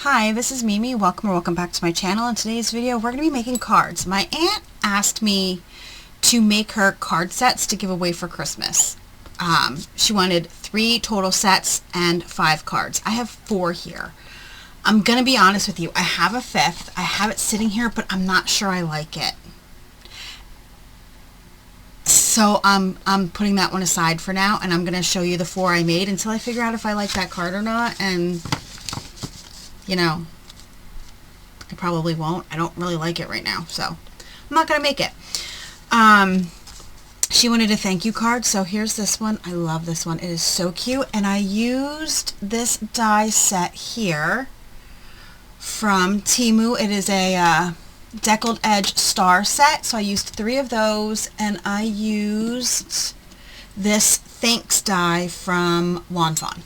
Hi, this is Mimi. Welcome back to my channel. In today's video, we're going to be making cards. My aunt asked me to make her card sets to give away for Christmas. She wanted 3 total sets and 5 cards. I have 4 here. I'm going to be honest with you. I have a 5th. I have it sitting here, but I'm not sure I like it. So I'm putting that one aside for now, and I'm going to show you the 4 I made until I figure out if I like that card or not. And you know, I probably won't. I don't really like it right now, so I'm not going to make it. She wanted a thank you card, so here's this one. I love this one. It is so cute, and I used this die set here from Temu. It is a deckled edge star set, so I used 3 of those, and I used this thanks die from Wanfon.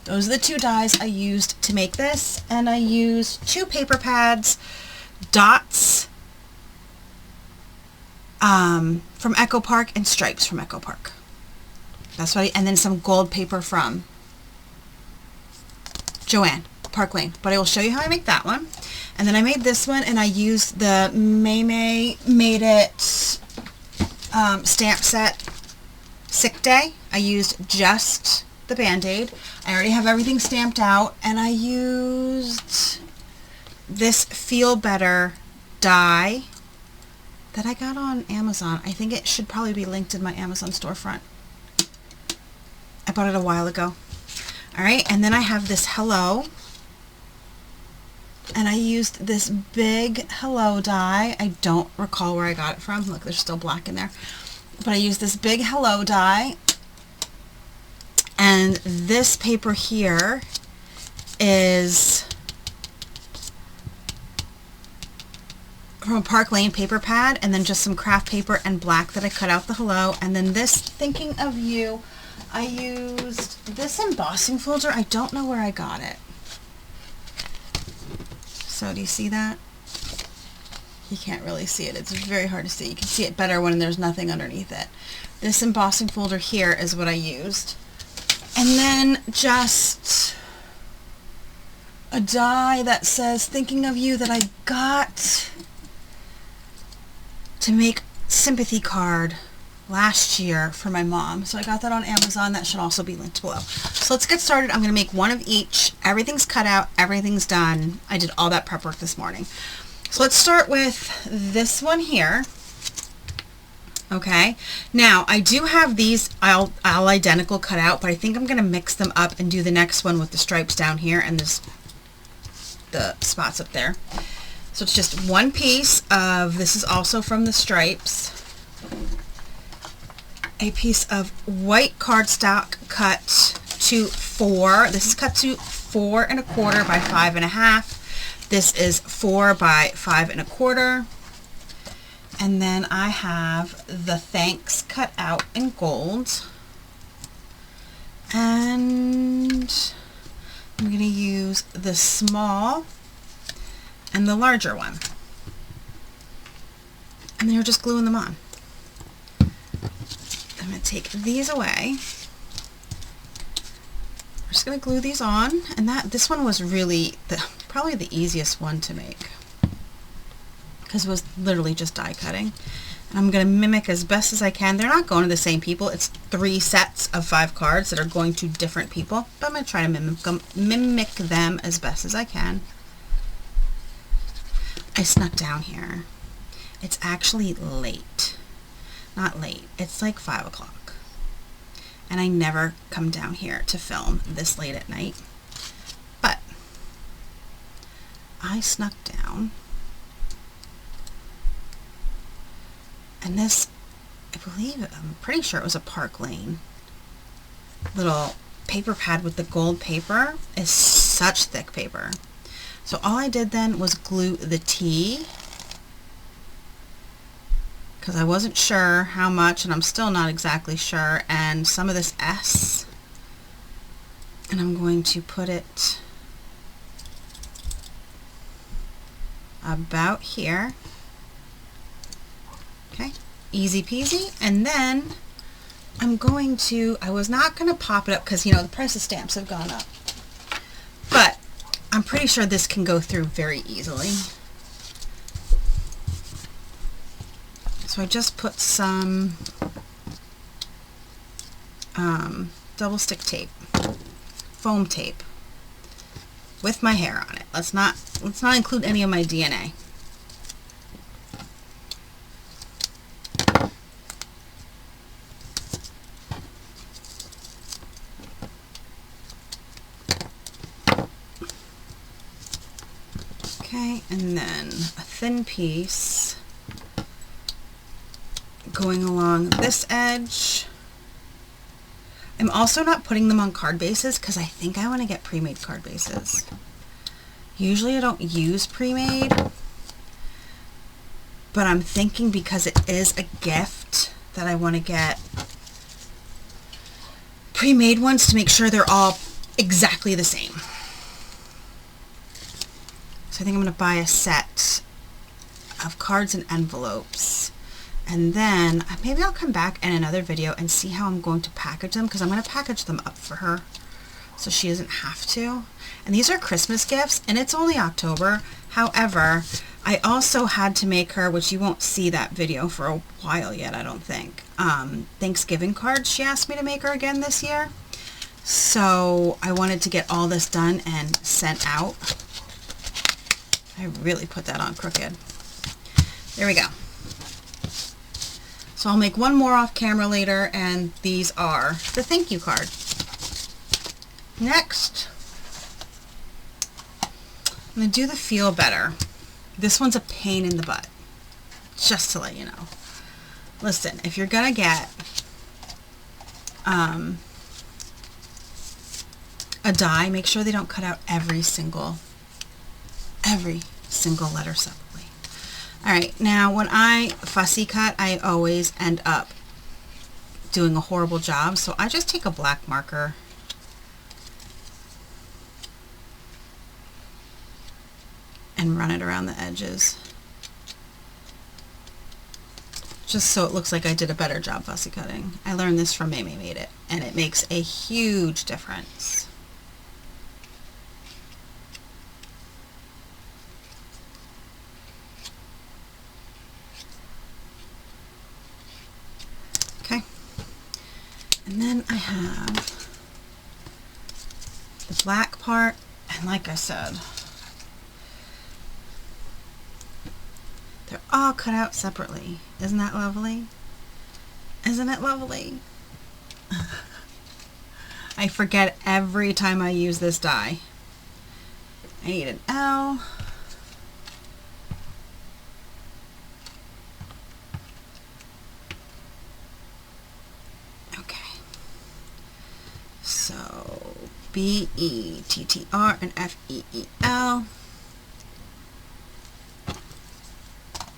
Those are the 2 dies I used to make this, and I used 2 paper pads, dots from Echo Park, and stripes from Echo Park. That's what and then some gold paper from Joanne, Park Lane. But I will show you how I make that one. And then I made this one, and I used the Made It stamp set Sick Day. I used just the Band-Aid. I already have everything stamped out, and I used this Feel Better die that I got on Amazon. I think it should probably be linked in my Amazon storefront. I bought it a while ago. Alright, and then I have this Hello, and I used this big Hello die. I don't recall where I got it from. Look, there's still black in there. But I used this big Hello die. And this paper here is from a Park Lane paper pad, and then just some craft paper and black that I cut out the hello. And then this Thinking of You, I used this embossing folder. I don't know where I got it. So do you see that? You can't really see it. It's very hard to see. You can see it better when there's nothing underneath it. This embossing folder here is what I used. And then just a die that says Thinking of You that I got to make sympathy card last year for my mom. So I got that on Amazon. That should also be linked below. So let's get started. I'm going to make one of each. Everything's cut out. Everything's done. I did all that prep work this morning. So let's start with this one here. Okay, now I do have these all identical cut out, but I think I'm going to mix them up and do the next one with the stripes down here and the spots up there. So it's just one piece of, this is also from the stripes, a piece of white cardstock cut to 4. This is cut to 4 1/4 by 5 1/2. This is 4 by 5 1/4. And then I have the thanks cut out in gold. And I'm going to use the small and the larger one. And then you're just gluing them on. I'm going to take these away. I'm just going to glue these on. And this one was really probably the easiest one to make, because it was literally just die cutting. And I'm going to mimic as best as I can. They're not going to the same people. It's 3 sets of 5 cards that are going to different people, but I'm going to try to mimic them as best as I can. I snuck down here. It's actually late. Not late. It's like 5 o'clock. And I never come down here to film this late at night. But I snuck down. And this, I'm pretty sure it was a Park Lane little paper pad with the gold paper. Is such thick paper. So all I did then was glue the T, because I wasn't sure how much, and I'm still not exactly sure, and some of this S, and I'm going to put it about here. Okay, easy peasy. And then I'm going to, I was not going to pop it up because, you know, the price of stamps have gone up. But I'm pretty sure this can go through very easily. So I just put some double stick tape, foam tape, with my hair on it. Let's not include any of my DNA. Okay, and then a thin piece going along this edge. I'm also not putting them on card bases because I think I want to get pre-made card bases. Usually I don't use pre-made, but I'm thinking because it is a gift that I want to get pre-made ones to make sure they're all exactly the same. So I think I'm going to buy a set of cards and envelopes. And then maybe I'll come back in another video and see how I'm going to package them, because I'm going to package them up for her so she doesn't have to. And these are Christmas gifts, and it's only October. However, I also had to make her, which you won't see that video for a while yet, I don't think, Thanksgiving cards she asked me to make her again this year. So I wanted to get all this done and sent out. I really put that on crooked. There we go. So I'll make one more off camera later, and these are the thank you card. Next, I'm going to do the Feel Better. This one's a pain in the butt, just to let you know. Listen, if you're going to get a die, make sure they don't cut out every single letter separately. Alright, now when I fussy cut, I always end up doing a horrible job, so I just take a black marker and run it around the edges, just so it looks like I did a better job fussy cutting. I learned this from Made It, and it makes a huge difference. And then I have the black part, and like I said, they're all cut out separately. Isn't that lovely? Isn't it lovely? I forget every time I use this die. I need an L. So B-E-T-T-R and F-E-E-L.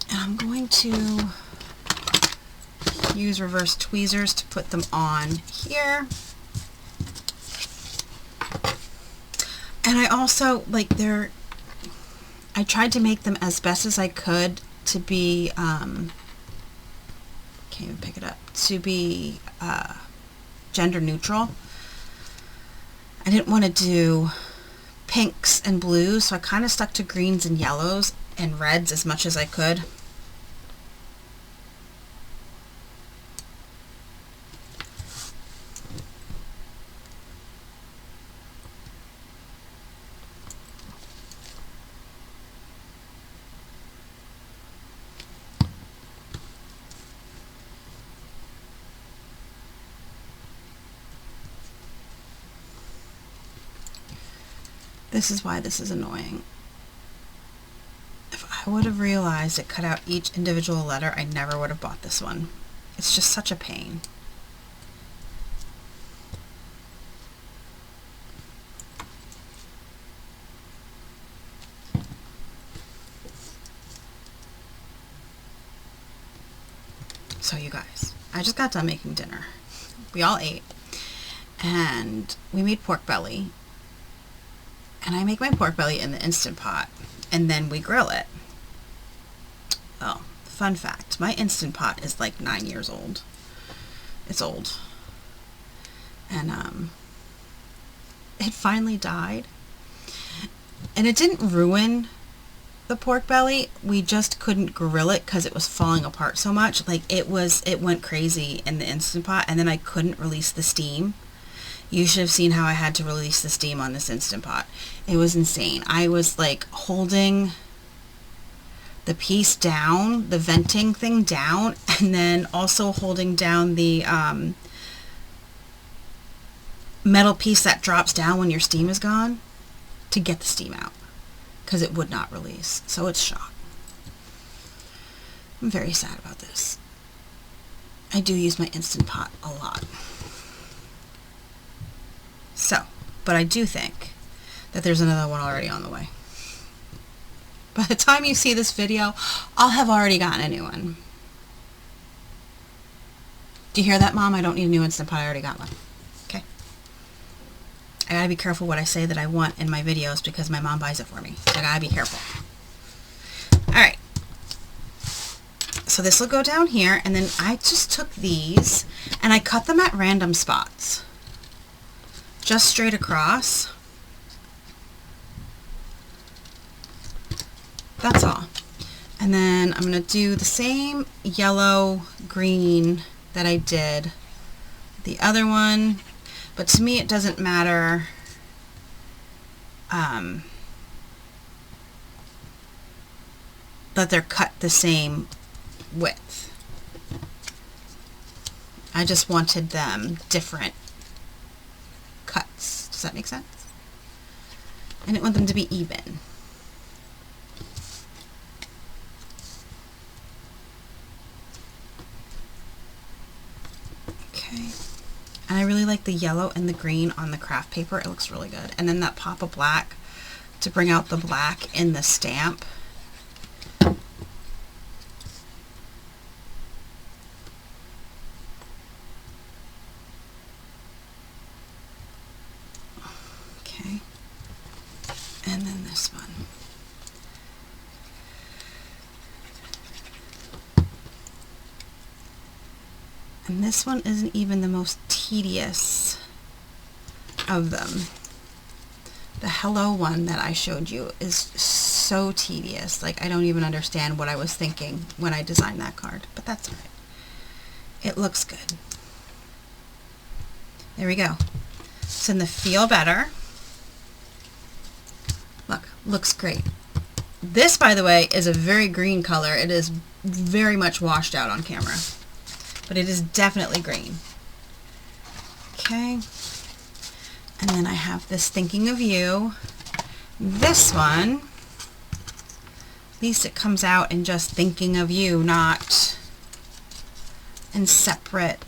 And I'm going to use reverse tweezers to put them on here. And I also, like, I tried to make them as best as I could to be, can't even pick it up, to be gender neutral. I didn't want to do pinks and blues, so I kind of stuck to greens and yellows and reds as much as I could. This is why this is annoying. If I would have realized it cut out each individual letter, I never would have bought this one. It's just such a pain. So you guys, I just got done making dinner. We all ate, and we made pork belly. And I make my pork belly in the Instant Pot, and then we grill it. Oh, fun fact, my Instant Pot is like 9 years old. It's old. And it finally died. And it didn't ruin the pork belly. We just couldn't grill it because it was falling apart so much. Like it went crazy in the Instant Pot, and then I couldn't release the steam. You should have seen how I had to release the steam on this Instant Pot. It was insane. I was like holding the piece down, the venting thing down, and then also holding down the metal piece that drops down when your steam is gone to get the steam out, because it would not release. So it's shot. I'm very sad about this. I do use my Instant Pot a lot. So, but I do think that there's another one already on the way. By the time you see this video, I'll have already gotten a new one. Do you hear that, Mom? I don't need a new Instant Pot. I already got one. Okay. I gotta be careful what I say that I want in my videos because my mom buys it for me. So I gotta be careful. Alright. So this will go down here, and then I just took these and I cut them at random spots. Just straight across. That's all. And then I'm going to do the same yellow green that I did the other one, but to me it doesn't matter that they're cut the same width. I just wanted them different cuts. Does that make sense? I didn't want them to be even. Okay. And I really like the yellow and the green on the craft paper. It looks really good. And then that pop of black to bring out the black in the stamp. Okay. And then this one. And this one isn't even the most tedious of them. The hello one that I showed you is so tedious. Like, I don't even understand what I was thinking when I designed that card. But that's all right. It looks good. There we go. So in the Feel Better, look, looks great. This, by the way, is a very green color. It is very much washed out on camera. But it is definitely green. Okay. And then I have this Thinking of You. This one, at least it comes out in just Thinking of You, not in separate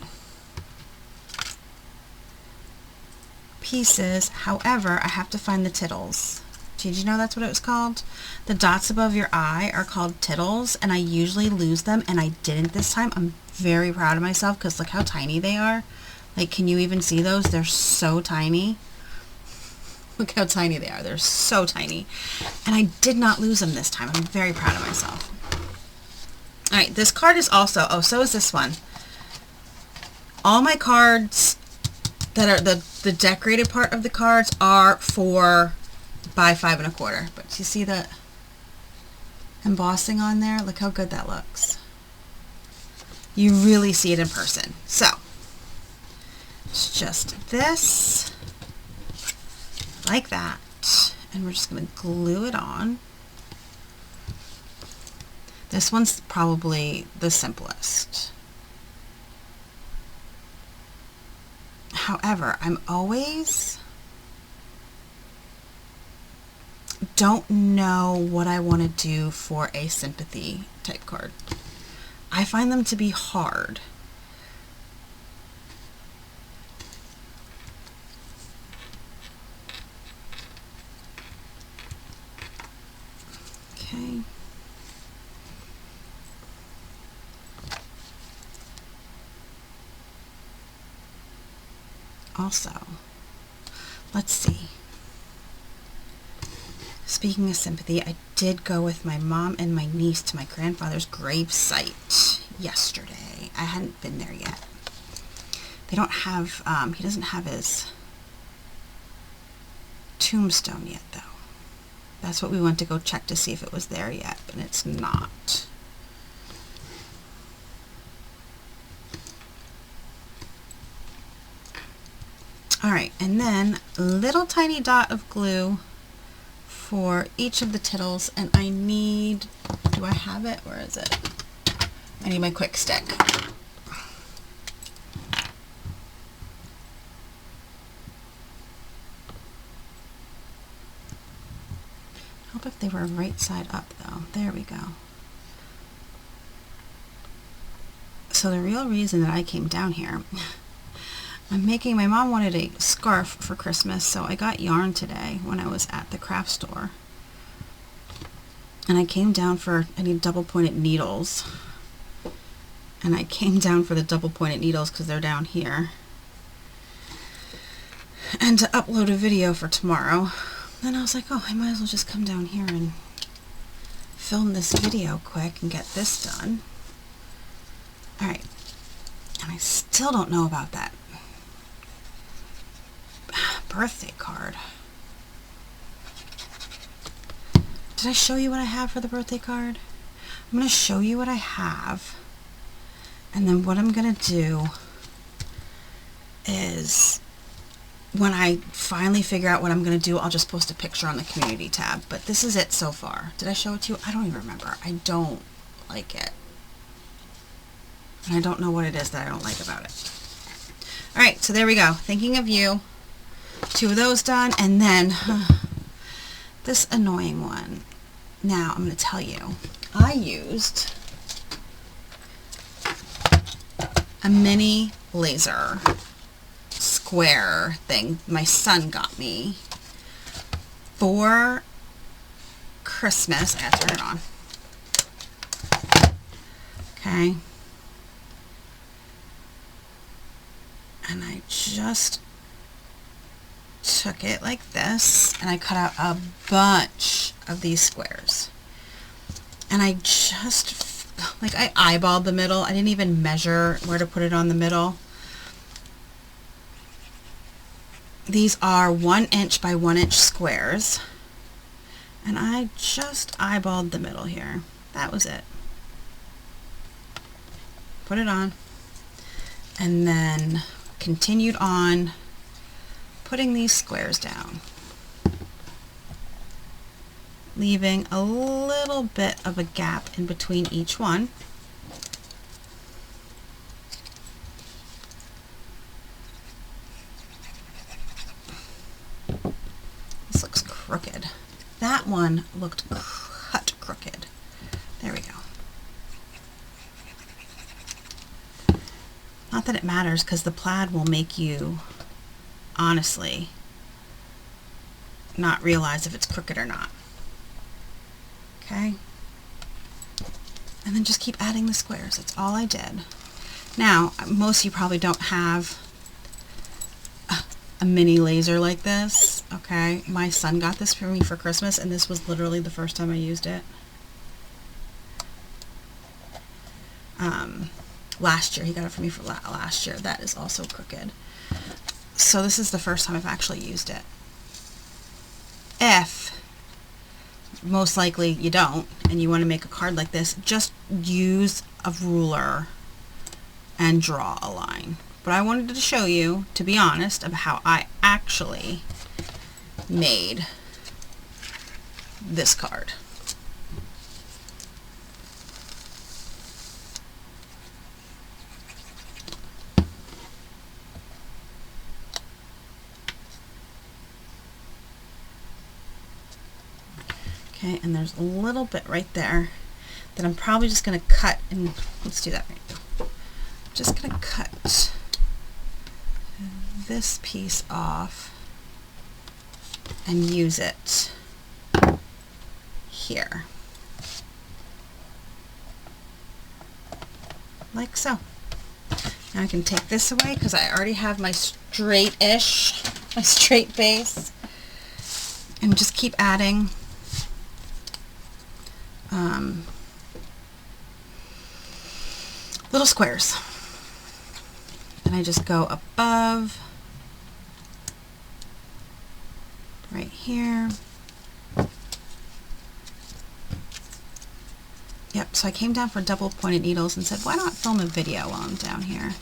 pieces. However, I have to find the tittles. Did you know that's what it was called? The dots above your eye are called tittles, and I usually lose them, and I didn't this time. I'm very proud of myself because look how tiny they are. Like, can you even see those? They're so tiny. Look how tiny they are. They're so tiny. And I did not lose them this time. I'm very proud of myself. Alright, this card is also, oh, so is this one. All my cards that are the decorated part of the cards are for by 5 1/4. But you see the embossing on there? Look how good that looks. You really see it in person. So, it's just this, like that, and we're just going to glue it on. This one's probably the simplest. However, I'm always don't know what I want to do for a sympathy type card. I find them to be hard. Okay. Also, let's see. Speaking of sympathy, I did go with my mom and my niece to my grandfather's grave site yesterday. I hadn't been there yet. They don't have, he doesn't have his tombstone yet, though. That's what we went to go check to see if it was there yet, but it's not. All right, and then a little tiny dot of glue for each of the tittles, and I need, do I have it? Where is it? I need my quick stick. Hope if they were right side up though. There we go. So the real reason that I came down here, my mom wanted a scarf for Christmas, so I got yarn today when I was at the craft store. And I came down I need double pointed needles. And I came down for the double pointed needles because they're down here. And to upload a video for tomorrow. Then I was like, oh, I might as well just come down here and film this video quick and get this done. All right. And I still don't know about that birthday card. Did I show you what I have for the birthday card? I'm going to show you what I have. And then what I'm going to do is when I finally figure out what I'm going to do, I'll just post a picture on the community tab. But this is it so far. Did I show it to you? I don't even remember. I don't like it. And I don't know what it is that I don't like about it. All right, so there we go. Thinking of you. 2 of those done. And then this annoying one. Now, I'm going to tell you. I used a mini laser square thing my son got me for Christmas. I gotta turn it on. Okay. And I just took it like this and I cut out a bunch of these squares. And I just, like, I eyeballed the middle. I didn't even measure where to put it on the middle. These are 1 inch by 1 inch squares. And I just eyeballed the middle here. That was it. Put it on. And then continued on putting these squares down. Leaving a little bit of a gap in between each one. This looks crooked. That one looked cut crooked. There we go. Not that it matters, because the plaid will make you, honestly, not realize if it's crooked or not. Okay? And then just keep adding the squares. That's all I did. Now, most of you probably don't have a mini laser like this. Okay? My son got this for me for Christmas, and this was literally the first time I used it. Last year. He got it for me for last year. That is also crooked. So this is the first time I've actually used it. If, most likely you don't, and you want to make a card like this, just use a ruler and draw a line. But I wanted to show you, to be honest, about how I actually made this card. Okay, and there's a little bit right there that I'm probably just going to cut, and let's do that right now. I'm just going to cut this piece off and use it here. Like so. Now I can take this away because I already have my straight base, and just keep adding little squares. And I just go above, right here, Yep, so I came down for double pointed needles and said, why not film a video while I'm down here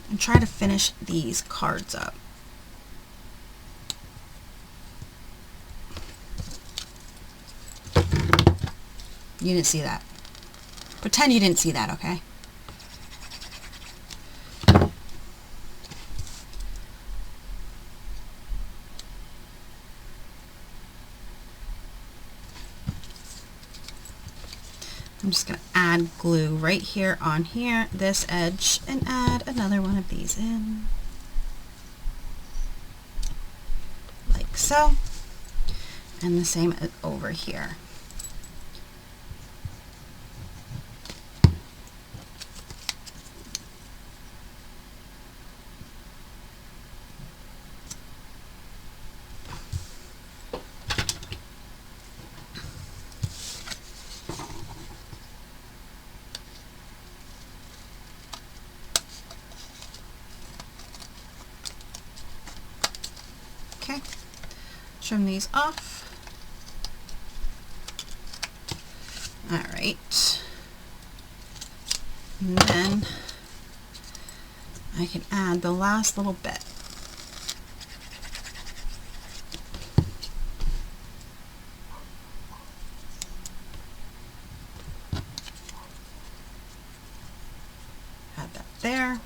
and try to finish these cards up. You didn't see that. Pretend you didn't see that, okay? I'm just going to add glue right here on here, this edge, and add another one of these in. Like so. And the same over here. Okay, trim these off. All right, and then I can add the last little bit. Add that there.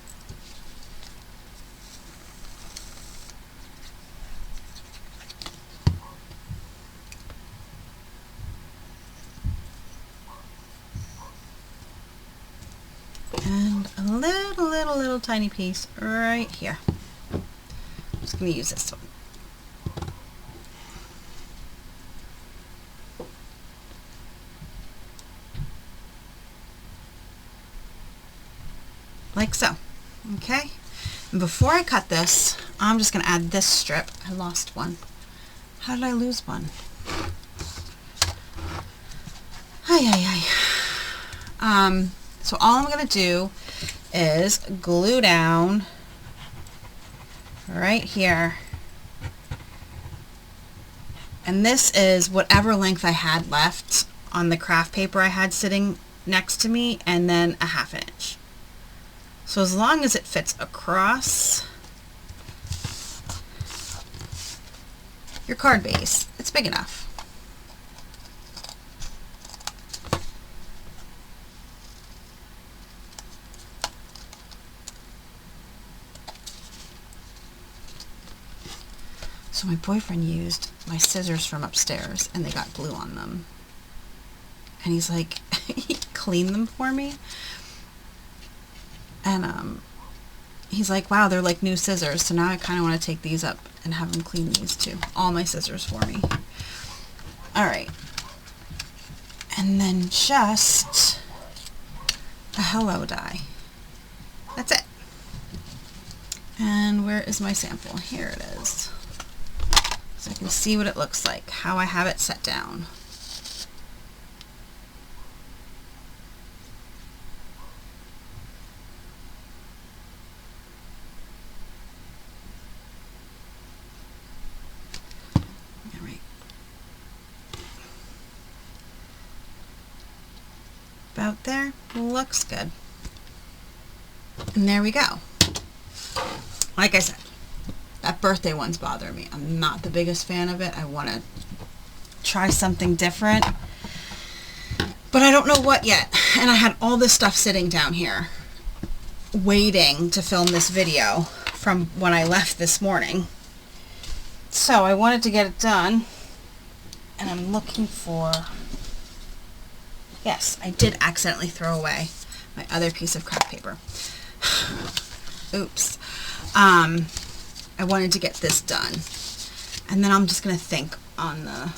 And a little tiny piece right here. I'm just going to use this one. Like so. Okay. And before I cut this, I'm just going to add this strip. I lost one. How did I lose one? So all I'm going to do is glue down right here. And this is whatever length I had left on the craft paper I had sitting next to me, and then a 1/2 inch. So as long as it fits across your card base, it's big enough. So my boyfriend used my scissors from upstairs and they got glue on them. And he's like, he cleaned them for me. And he's like, wow, they're like new scissors. So now I kind of want to take these up and have him clean these too. All my scissors for me. All right. And then just a hello die. That's it. And where is my sample? Here it is. So I can see what it looks like, how I have it set down. All right. About there, looks good. And there we go. Like I said, that birthday one's bothering me. I'm not the biggest fan of it. I want to try something different, but I don't know what yet. And I had all this stuff sitting down here waiting to film this video from when I left this morning. So I wanted to get it done, and I'm looking for... Yes, I did accidentally throw away my other piece of craft paper. Oops. I wanted to get this done, and then I'm just going to think on the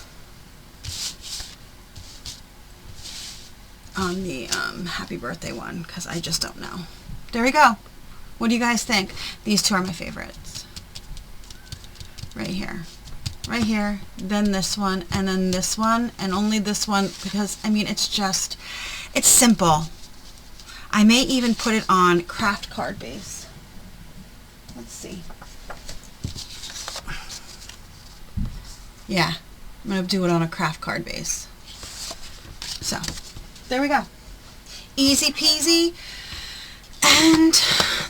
happy birthday one, because I just don't know. There we go. What do you guys think? These two are my favorites. Right here. Right here, then this one, and then this one, and only this one, because, I mean, it's just, it's simple. I may even put it on craft card base. Let's see. Yeah, I'm going to do it on a craft card base. So, there we go. Easy peasy. And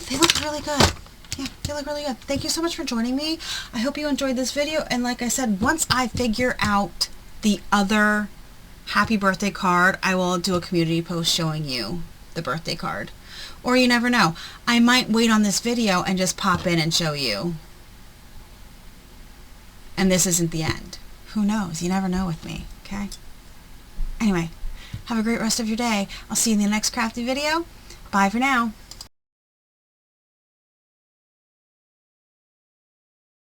they look really good. Yeah, they look really good. Thank you so much for joining me. I hope you enjoyed this video. And like I said, once I figure out the other happy birthday card, I will do a community post showing you the birthday card. Or you never know. I might wait on this video and just pop in and show you. And this isn't the end. Who knows? You never know with me, okay? Anyway, have a great rest of your day. I'll see you in the next crafty video. Bye for now.